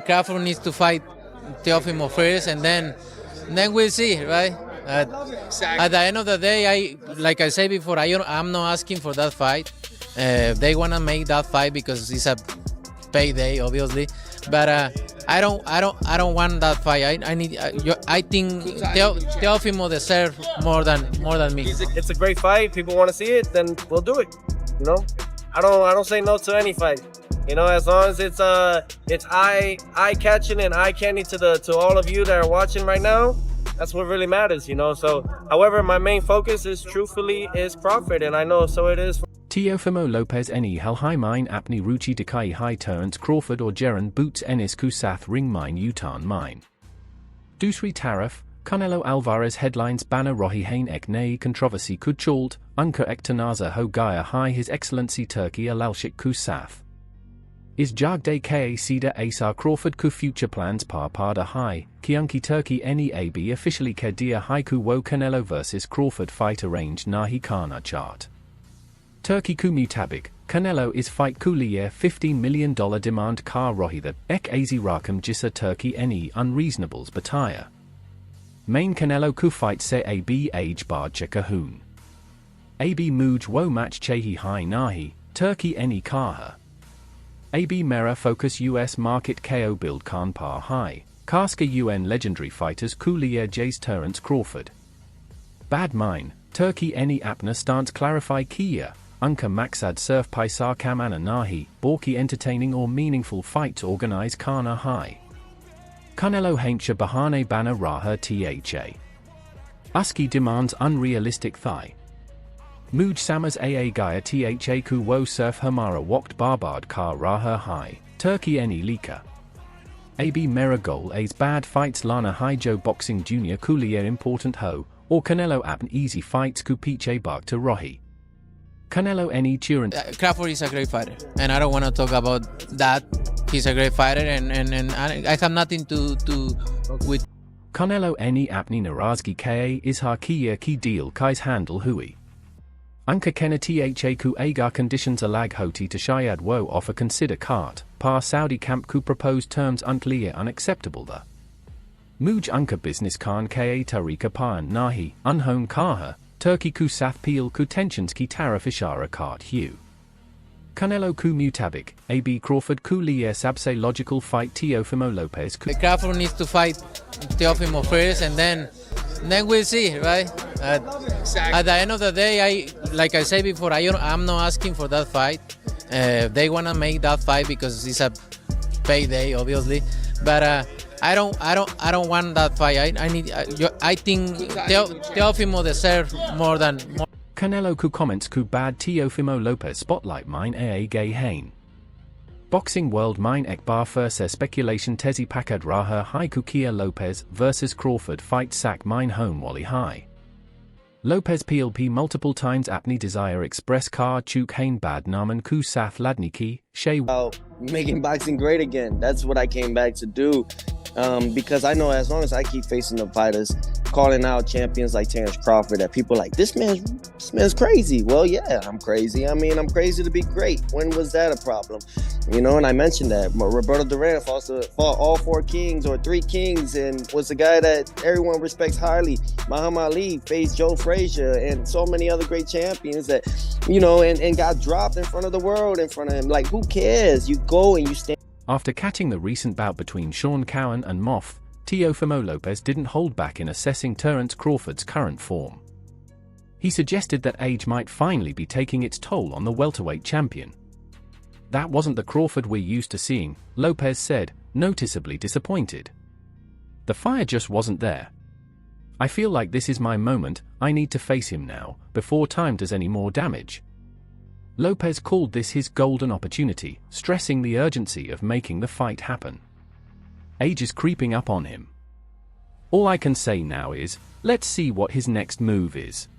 Crawford needs to fight Teofimo first, and then we'll see, right? At the end of the day, like I said before, I'm not asking for that fight. They wanna make that fight because it's a payday, obviously. But I don't want that fight. I think Teofimo deserves more than me. It's a great fight. People want to see it, then we'll do it. You know, I don't say no to any fight. You know, as long as it's eye catching and eye candy to all of you that are watching right now, that's what really matters. You know. So, however, my main focus is truthfully Crawford, and I know so it is. Teofimo Lopez eni halhai mine apni ruchi dekai hi Terence Crawford or Jeran boots enis kusath ring mine utan mine. Dusri Tarif, Canelo Alvarez headlines banner rohi hain ek nei controversy kuchald, unka ek tanaza ho gaya hi His Excellency Turkey alalshik kusath. Is jagde ka sida asar Crawford ku future plans pada hi, kiunki Turkey eni ab officially kedia haiku wo Canelo vs Crawford fight arranged nahi kana chart. Turkey ku mutabik, Canelo is fight kuliye $15 million demand kar rohi that ek az rakam jisa Turkey eni unreasonables bataya. Main Canelo ku fight se ab age bar chekahun. Ab muj wo match chehi hi nahi, Turkey eni kaha. AB Mera focus US market KO build Khan par high, Kaska UN legendary fighters kuliye Jace Terence Crawford. Bad mine, Turkey eni apna stance clarify Kia. Unka Maksad Surf Paisar Kamana Nahi, Borki entertaining or meaningful fights organize Kana High. Canelo Haintsha Bahane Bana Raha Tha. Uski demands unrealistic thigh. Muj Samas Aa Gaya Tha Ku Wo Surf Hamara Wakt Barbard Kar Raha High, Turkey Eni Lika. AB Meragol A's bad fights Lana Hijo Boxing Junior Kulier important ho, or Canelo Apn easy fights Ku Piche Bag to Rohi. Canelo eni Turan. Crawford is a great fighter, and I don't want to talk about that. He's a great fighter, and I have nothing to with. Canelo eni apni narazgi ka is har kia ki deal kais handle hui. Anka kena tha ku agar conditions alag hoti to shayad wo offer consider cart, par Saudi camp ku proposed terms unclear unacceptable the. Muj unka business khan ka tarika paan nahi, unhome kaha. Turkey ku sath peel ku tensions ki tarif ishara kart hue. Canelo ku mutabik, AB Crawford ku liye sabse logical fight Teofimo Lopez ku. Crawford needs to fight Teofimo first, and then we'll see, right? At the end of the day, like I said before, I'm not asking for that fight. They wanna make that fight because it's a payday, obviously, but. I don't want that fight. I think Teofimo deserves more. Canelo ku comments ku bad Teofimo Lopez spotlight mine aa gay hain. Boxing world mine ekbar first speculation tezi pakad raha haiku Kia Lopez versus Crawford fight sack mine home wally high. Lopez PLP multiple times apni desire express car chuk hain bad naman ku sath ladniki shay. Making boxing great again. That's what I came back to do. Because I know as long as I keep facing the fighters, calling out champions like Terence Crawford, that people like, this man's crazy. Well, yeah, I'm crazy. I mean, I'm crazy to be great. When was that a problem? You know, and I mentioned that Roberto Duran fought all 4 kings or 3 kings and was the guy that everyone respects highly. Muhammad Ali faced Joe Frazier and so many other great champions that, you know, and got dropped in front of the world, in front of him. Like, who cares? You go and you stand. After catching the recent bout between Sean Cowan and Moth, Teofimo Lopez didn't hold back in assessing Terence Crawford's current form. He suggested that age might finally be taking its toll on the welterweight champion. That wasn't the Crawford we're used to seeing, Lopez said, noticeably disappointed. The fire just wasn't there. I feel like this is my moment, I need to face him now, before time does any more damage. Lopez called this his golden opportunity, stressing the urgency of making the fight happen. Age is creeping up on him. All I can say now is, let's see what his next move is.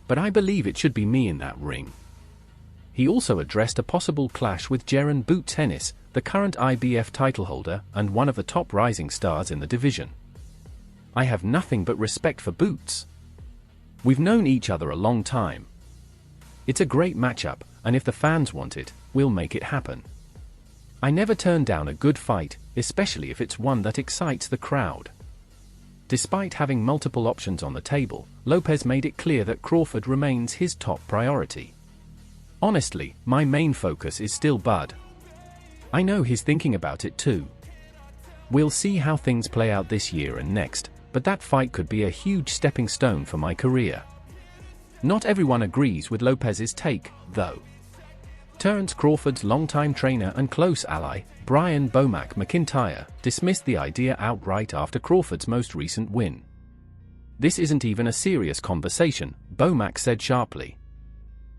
But I believe it should be me in that ring. He also addressed a possible clash with Jeran Boots Ennis, the current IBF title holder and one of the top rising stars in the division. I have nothing but respect for Boots. We've known each other a long time. It's a great matchup, and if the fans want it, we'll make it happen. I never turn down a good fight, especially if it's one that excites the crowd. Despite having multiple options on the table, Lopez made it clear that Crawford remains his top priority. Honestly, my main focus is still Bud. I know he's thinking about it too. We'll see how things play out this year and next, but that fight could be a huge stepping stone for my career. Not everyone agrees with Lopez's take, though. Terence Crawford's longtime trainer and close ally, Brian "Bomac" McIntyre, dismissed the idea outright after Crawford's most recent win. "This isn't even a serious conversation," Bomac said sharply.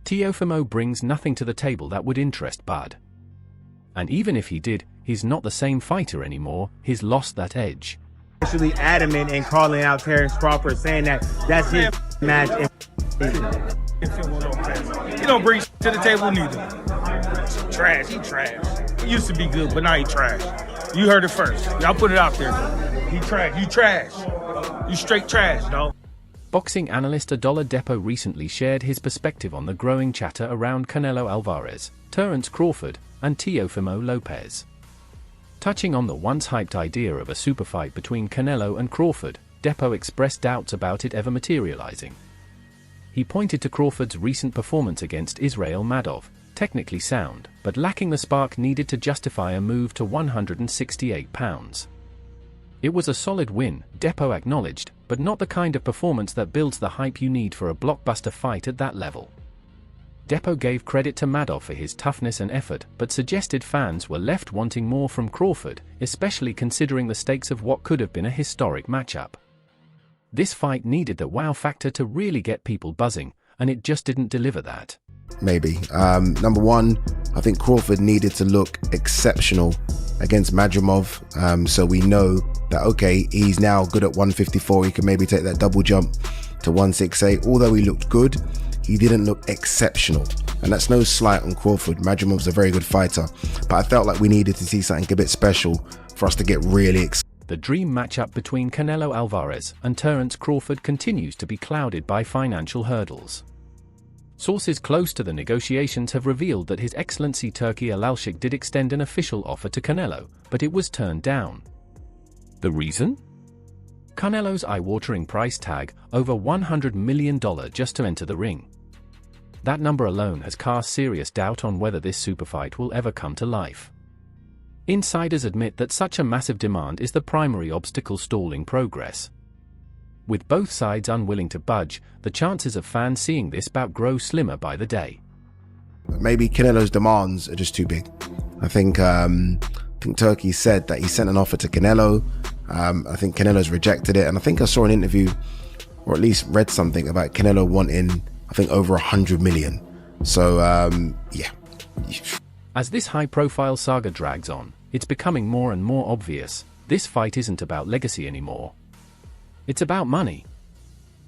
"Teofimo brings nothing to the table that would interest Bud. And even if he did, he's not the same fighter anymore, he's lost that edge." Actually adamant in calling out Terence Crawford, saying that that's his match. He don't bring to the table neither. Trash, he trash. He used to be good, but now he trash. You heard it first. Y'all put it out there. He trash. You trash. You straight trash, dog. Boxing analyst Adola Depo recently shared his perspective on the growing chatter around Canelo Alvarez, Terence Crawford, and Teofimo Lopez. Touching on the once-hyped idea of a super fight between Canelo and Crawford, Depo expressed doubts about it ever materializing. He pointed to Crawford's recent performance against Israel Madov, technically sound, but lacking the spark needed to justify a move to 168 pounds. "It was a solid win," Depo acknowledged, "but not the kind of performance that builds the hype you need for a blockbuster fight at that level." Depo gave credit to Madov for his toughness and effort, but suggested fans were left wanting more from Crawford, especially considering the stakes of what could have been a historic matchup. This fight needed the wow factor to really get people buzzing, and it just didn't deliver that. Maybe. Number one, I think Crawford needed to look exceptional against Madrimov, so we know that, okay, he's now good at 154, he can maybe take that double jump to 168. Although he looked good, he didn't look exceptional, and that's no slight on Crawford. Madrimov's a very good fighter, but I felt like we needed to see something a bit special for us to get really excited. The dream matchup between Canelo Alvarez and Terence Crawford continues to be clouded by financial hurdles. Sources close to the negotiations have revealed that His Excellency Turki Alalshik did extend an official offer to Canelo, but it was turned down. The reason? Canelo's eye-watering price tag, over $100 million just to enter the ring. That number alone has cast serious doubt on whether this superfight will ever come to life. Insiders admit that such a massive demand is the primary obstacle stalling progress. With both sides unwilling to budge, the chances of fans seeing this bout grow slimmer by the day. Maybe Canelo's demands are just too big. I think Turki said that he sent an offer to Canelo. I think Canelo's rejected it, and I think I saw an interview, or at least read something about Canelo wanting, I think, over 100 million. So, yeah. As this high-profile saga drags on, it's becoming more and more obvious, this fight isn't about legacy anymore. It's about money.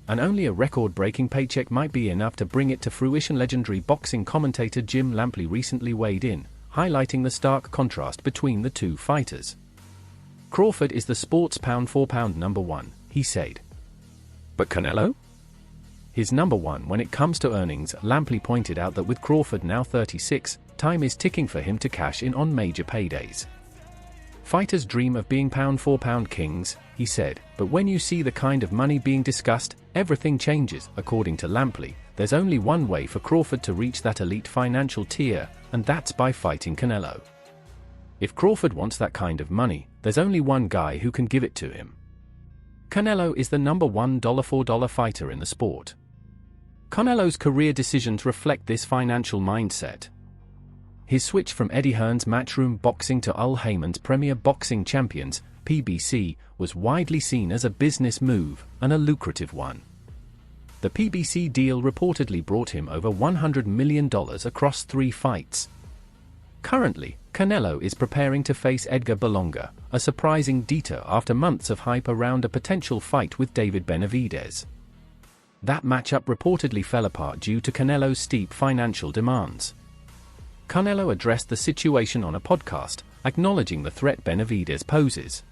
And only a record-breaking paycheck might be enough to bring it to fruition. Legendary boxing commentator Jim Lampley recently weighed in, highlighting the stark contrast between the two fighters. "Crawford is the sport's pound-for-pound number one," he said. "But Canelo? He's number one when it comes to earnings." Lampley pointed out that with Crawford now 36, time is ticking for him to cash in on major paydays. "Fighters dream of being pound-for-pound kings," he said, "but when you see the kind of money being discussed, everything changes." According to Lampley, there's only one way for Crawford to reach that elite financial tier, and that's by fighting Canelo. If Crawford wants that kind of money, there's only one guy who can give it to him. Canelo is the number one $1 fighter in the sport. Canelo's career decisions reflect this financial mindset. His switch from Eddie Hearn's Matchroom Boxing to Al Heyman's Premier Boxing Champions, PBC, was widely seen as a business move, and a lucrative one. The PBC deal reportedly brought him over $100 million across 3 fights. Currently, Canelo is preparing to face Edgar Berlanga, a surprising detour after months of hype around a potential fight with David Benavidez. That matchup reportedly fell apart due to Canelo's steep financial demands. Canelo addressed the situation on a podcast, acknowledging the threat Benavidez poses.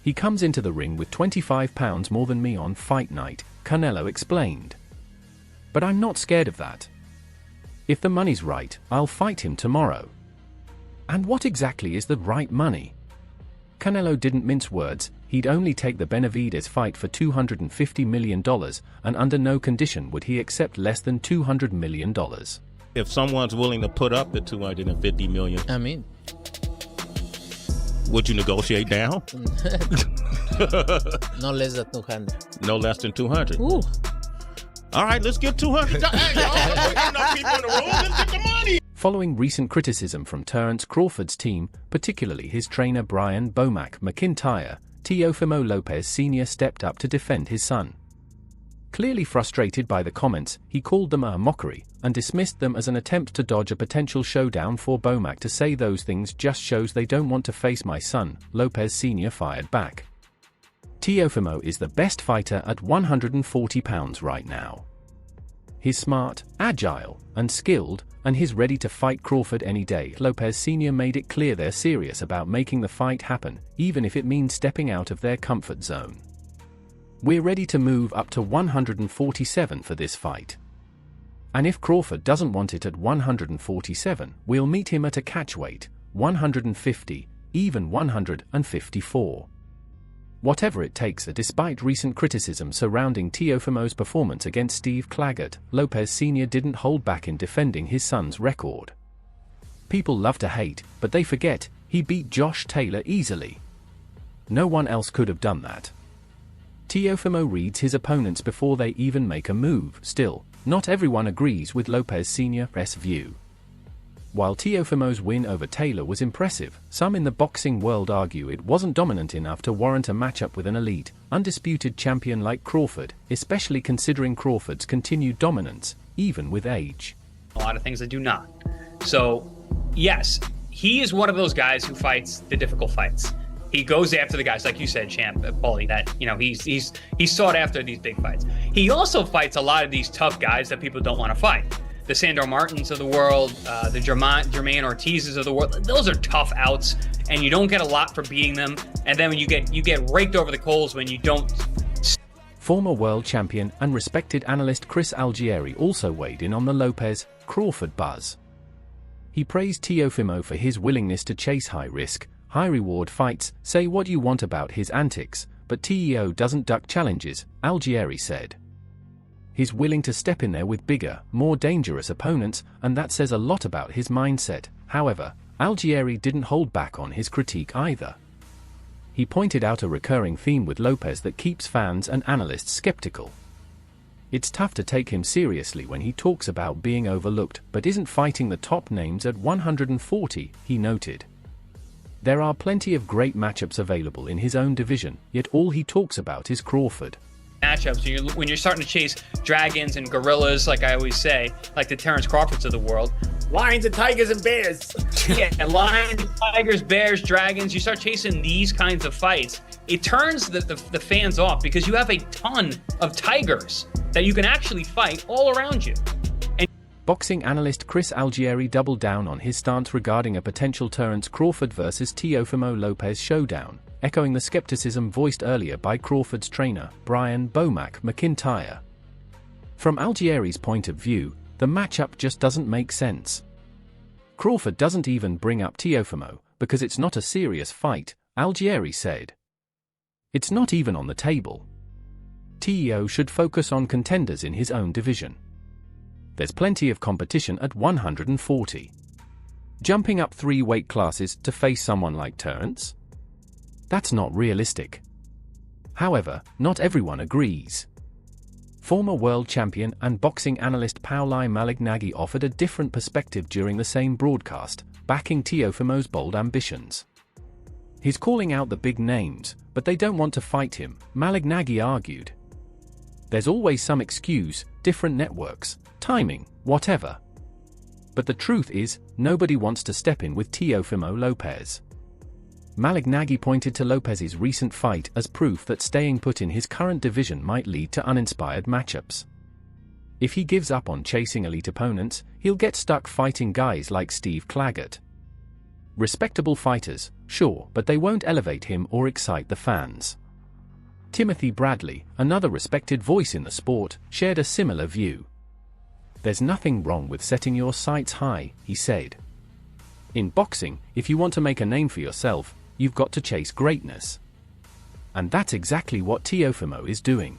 "He comes into the ring with 25 pounds more than me on fight night," Canelo explained. "But I'm not scared of that. If the money's right, I'll fight him tomorrow." And what exactly is the right money? Canelo didn't mince words. He'd only take the Benavidez fight for $250 million, and under no condition would he accept less than $200 million. If someone's willing to put up the $250 million, I mean, would you negotiate down? no less than 200. No less than 200. Ooh. All right, let's get 200. Hey, y'all, got enough people in the room. Let's get the money. Following recent criticism from Terence Crawford's team, particularly his trainer Brian "Bomac" McIntyre, Teofimo Lopez Sr. stepped up to defend his son. Clearly frustrated by the comments, he called them a mockery and dismissed them as an attempt to dodge a potential showdown. For Bomac to say those things just shows they don't want to face my son, Lopez Sr. fired back. Teofimo is the best fighter at 140 pounds right now. He's smart, agile, and skilled, and he's ready to fight Crawford any day. Lopez Sr. made it clear they're serious about making the fight happen, even if it means stepping out of their comfort zone. We're ready to move up to 147 for this fight. And if Crawford doesn't want it at 147, we'll meet him at a catchweight, 150, even 154. Whatever it takes. Despite recent criticism surrounding Teofimo's performance against Steve Claggett, Lopez Sr. didn't hold back in defending his son's record. People love to hate, but they forget, he beat Josh Taylor easily. No one else could have done that. Teofimo reads his opponents before they even make a move. Still, not everyone agrees with Lopez Sr.'s view. While Teofimo's win over Taylor was impressive, some in the boxing world argue it wasn't dominant enough to warrant a matchup with an elite, undisputed champion like Crawford, especially considering Crawford's continued dominance, even with age. A lot of things that do not. So, yes, he is one of those guys who fights the difficult fights. He goes after the guys, like you said, Champ, Paulie, that, he's sought after these big fights. He also fights a lot of these tough guys that people don't want to fight. The Sandor Martins of the world, the Jermaine Ortizes of the world. Those are tough outs, and you don't get a lot for beating them. And then when you get raked over the coals when you don't. Former world champion and respected analyst Chris Algieri also weighed in on the Lopez-Crawford buzz. He praised Teofimo for his willingness to chase high-risk, high-reward fights. Say what you want about his antics, but Teo doesn't duck challenges, Algieri said. He's willing to step in there with bigger, more dangerous opponents, and that says a lot about his mindset. However, Algieri didn't hold back on his critique either. He pointed out a recurring theme with Lopez that keeps fans and analysts skeptical. It's tough to take him seriously when he talks about being overlooked but isn't fighting the top names at 140, he noted. There are plenty of great matchups available in his own division, yet all he talks about is Crawford. Matchups, when you're starting to chase dragons and gorillas, like I always say, like the Terence Crawfords of the world. Lions and tigers and bears. Yeah, lions, tigers, bears, dragons. You start chasing these kinds of fights, it turns the fans off because you have a ton of tigers that you can actually fight all around you. Boxing analyst Chris Algieri doubled down on his stance regarding a potential Terence Crawford versus Teofimo Lopez showdown, echoing the skepticism voiced earlier by Crawford's trainer, Brian "Bomac" McIntyre. From Algieri's point of view, the matchup just doesn't make sense. Crawford doesn't even bring up Teofimo, because it's not a serious fight, Algieri said. It's not even on the table. Teo should focus on contenders in his own division. There's plenty of competition at 140. Jumping up 3 weight classes to face someone like Terence? That's not realistic. However, not everyone agrees. Former world champion and boxing analyst Pauli Malignaggi offered a different perspective during the same broadcast, backing Teofimo's bold ambitions. He's calling out the big names, but they don't want to fight him, Malignaggi argued. There's always some excuse, different networks, timing, whatever. But the truth is, nobody wants to step in with Teofimo Lopez. Malignaggi pointed to Lopez's recent fight as proof that staying put in his current division might lead to uninspired matchups. If he gives up on chasing elite opponents, he'll get stuck fighting guys like Steve Claggett. Respectable fighters, sure, but they won't elevate him or excite the fans. Timothy Bradley, another respected voice in the sport, shared a similar view. There's nothing wrong with setting your sights high, he said. In boxing, if you want to make a name for yourself, you've got to chase greatness. And that's exactly what Teofimo is doing.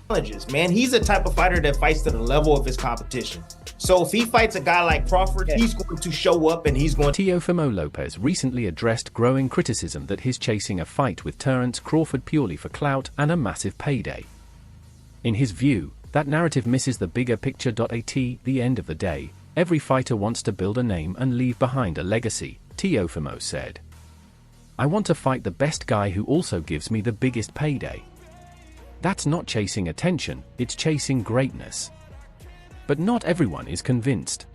Man, he's the type of fighter that fights to the level of his competition. So if he fights a guy like Crawford, he's going to show up and he's going to... Teofimo Lopez recently addressed growing criticism that he's chasing a fight with Terence Crawford purely for clout and a massive payday. In his view, that narrative misses the bigger picture. At the end of the day, every fighter wants to build a name and leave behind a legacy, Teofimo said. I want to fight the best guy who also gives me the biggest payday. That's not chasing attention, it's chasing greatness. But not everyone is convinced.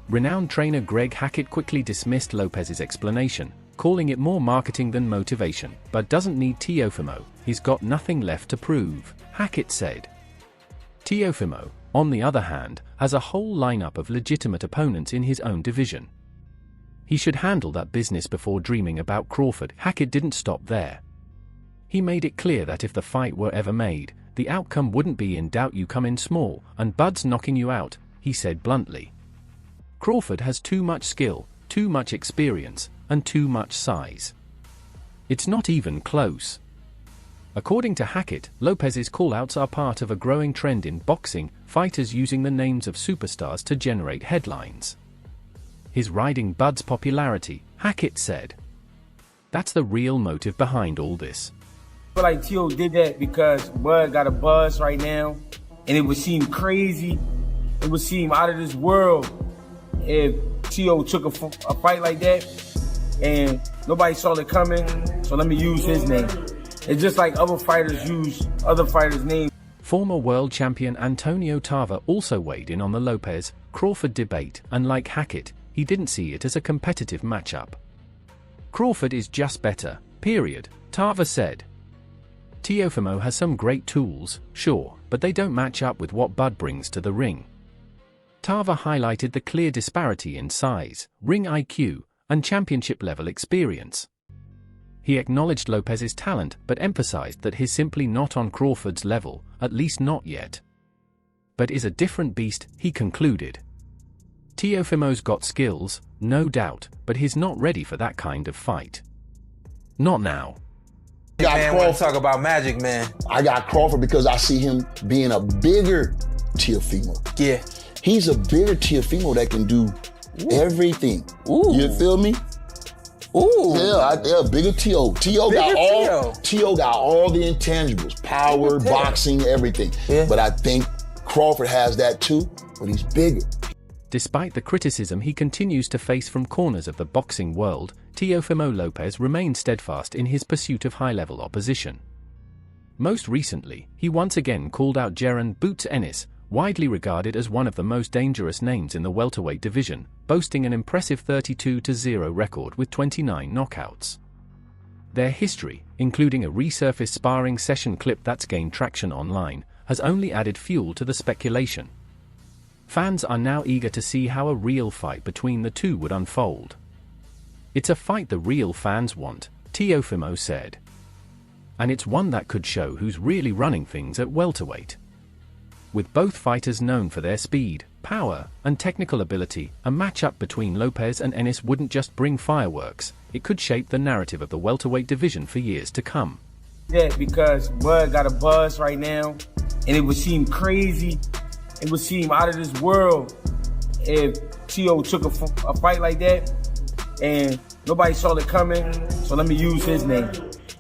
Renowned trainer Greg Hackett quickly dismissed Lopez's explanation, calling it more marketing than motivation, but doesn't need Teofimo, he's got nothing left to prove, Hackett said. Teofimo, on the other hand, has a whole lineup of legitimate opponents in his own division. He should handle that business before dreaming about Crawford. Hackett didn't stop there. He made it clear that if the fight were ever made, the outcome wouldn't be in doubt. You come in small, and Bud's knocking you out, he said bluntly. Crawford has too much skill, too much experience, and too much size. It's not even close. According to Hackett, Lopez's callouts are part of a growing trend in boxing, fighters using the names of superstars to generate headlines. He's riding Bud's popularity, Hackett said. That's the real motive behind all this. I feel like Teo did that because Bud got a buzz right now, and it would seem crazy, it would seem out of this world if Teo took a fight like that and nobody saw it coming, so let me use his name. It's just like other fighters use other fighters' names. Former world champion Antonio Tarver also weighed in on the Lopez-Crawford debate, and like Hackett, he didn't see it as a competitive matchup. Crawford is just better, period, Tarver said. Teofimo has some great tools, sure, but they don't match up with what Bud brings to the ring. Tarver highlighted the clear disparity in size, ring IQ, and championship-level experience. He acknowledged Lopez's talent but emphasized that he's simply not on Crawford's level, at least not yet. But is a different beast, he concluded. Teofimo's got skills, no doubt, but he's not ready for that kind of fight. Not now. Man, when I talk about magic, man. I got Crawford because I see him being a bigger Teofimo. Yeah. He's a bigger Teofimo that can do everything. Ooh. You feel me? Ooh. Yeah, bigger Teo. Teo got all the intangibles, power, boxing, everything. Yeah. But I think Crawford has that too, but he's bigger. Despite the criticism he continues to face from corners of the boxing world, Teofimo Lopez remained steadfast in his pursuit of high-level opposition. Most recently, he once again called out Jaron "Boots" Ennis, widely regarded as one of the most dangerous names in the welterweight division, boasting an impressive 32-0 record with 29 knockouts. Their history, including a resurfaced sparring session clip that's gained traction online, has only added fuel to the speculation. Fans are now eager to see how a real fight between the two would unfold. It's a fight the real fans want, Teofimo said. And it's one that could show who's really running things at welterweight. With both fighters known for their speed, power, and technical ability, a matchup between Lopez and Ennis wouldn't just bring fireworks, it could shape the narrative of the welterweight division for years to come. Yeah, because Bud got a buzz right now, and it would seem crazy, it would seem out of this world if Teo took a fight like that and nobody saw it coming, so let me use his name.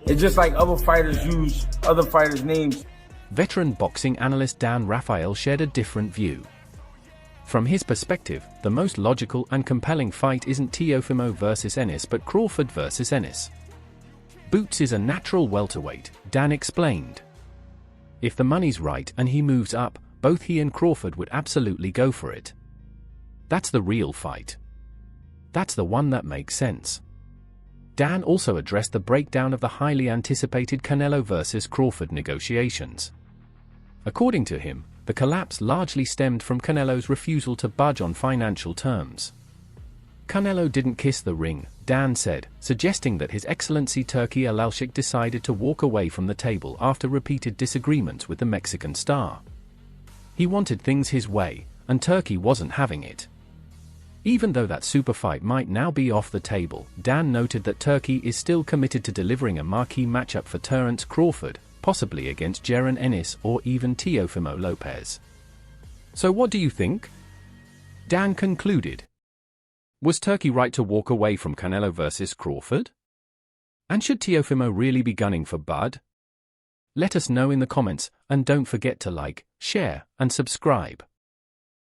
It's just like other fighters use other fighters' names. Veteran boxing analyst Dan Raphael shared a different view. From his perspective, the most logical and compelling fight isn't Teofimo versus Ennis but Crawford versus Ennis. Boots is a natural welterweight, Dan explained. If the money's right and he moves up, both he and Crawford would absolutely go for it. That's the real fight. That's the one that makes sense. Dan also addressed the breakdown of the highly anticipated Canelo versus Crawford negotiations. According to him, the collapse largely stemmed from Canelo's refusal to budge on financial terms. Canelo didn't kiss the ring, Dan said, suggesting that His Excellency Turki Alalshik decided to walk away from the table after repeated disagreements with the Mexican star. He wanted things his way, and Turki wasn't having it. Even though that super fight might now be off the table, Dan noted that Turkey is still committed to delivering a marquee matchup for Terence Crawford, possibly against Jaron Ennis or even Teofimo Lopez. So what do you think? Dan concluded. Was Turkey right to walk away from Canelo versus Crawford? And should Teofimo really be gunning for Bud? Let us know in the comments, and don't forget to like, share, and subscribe.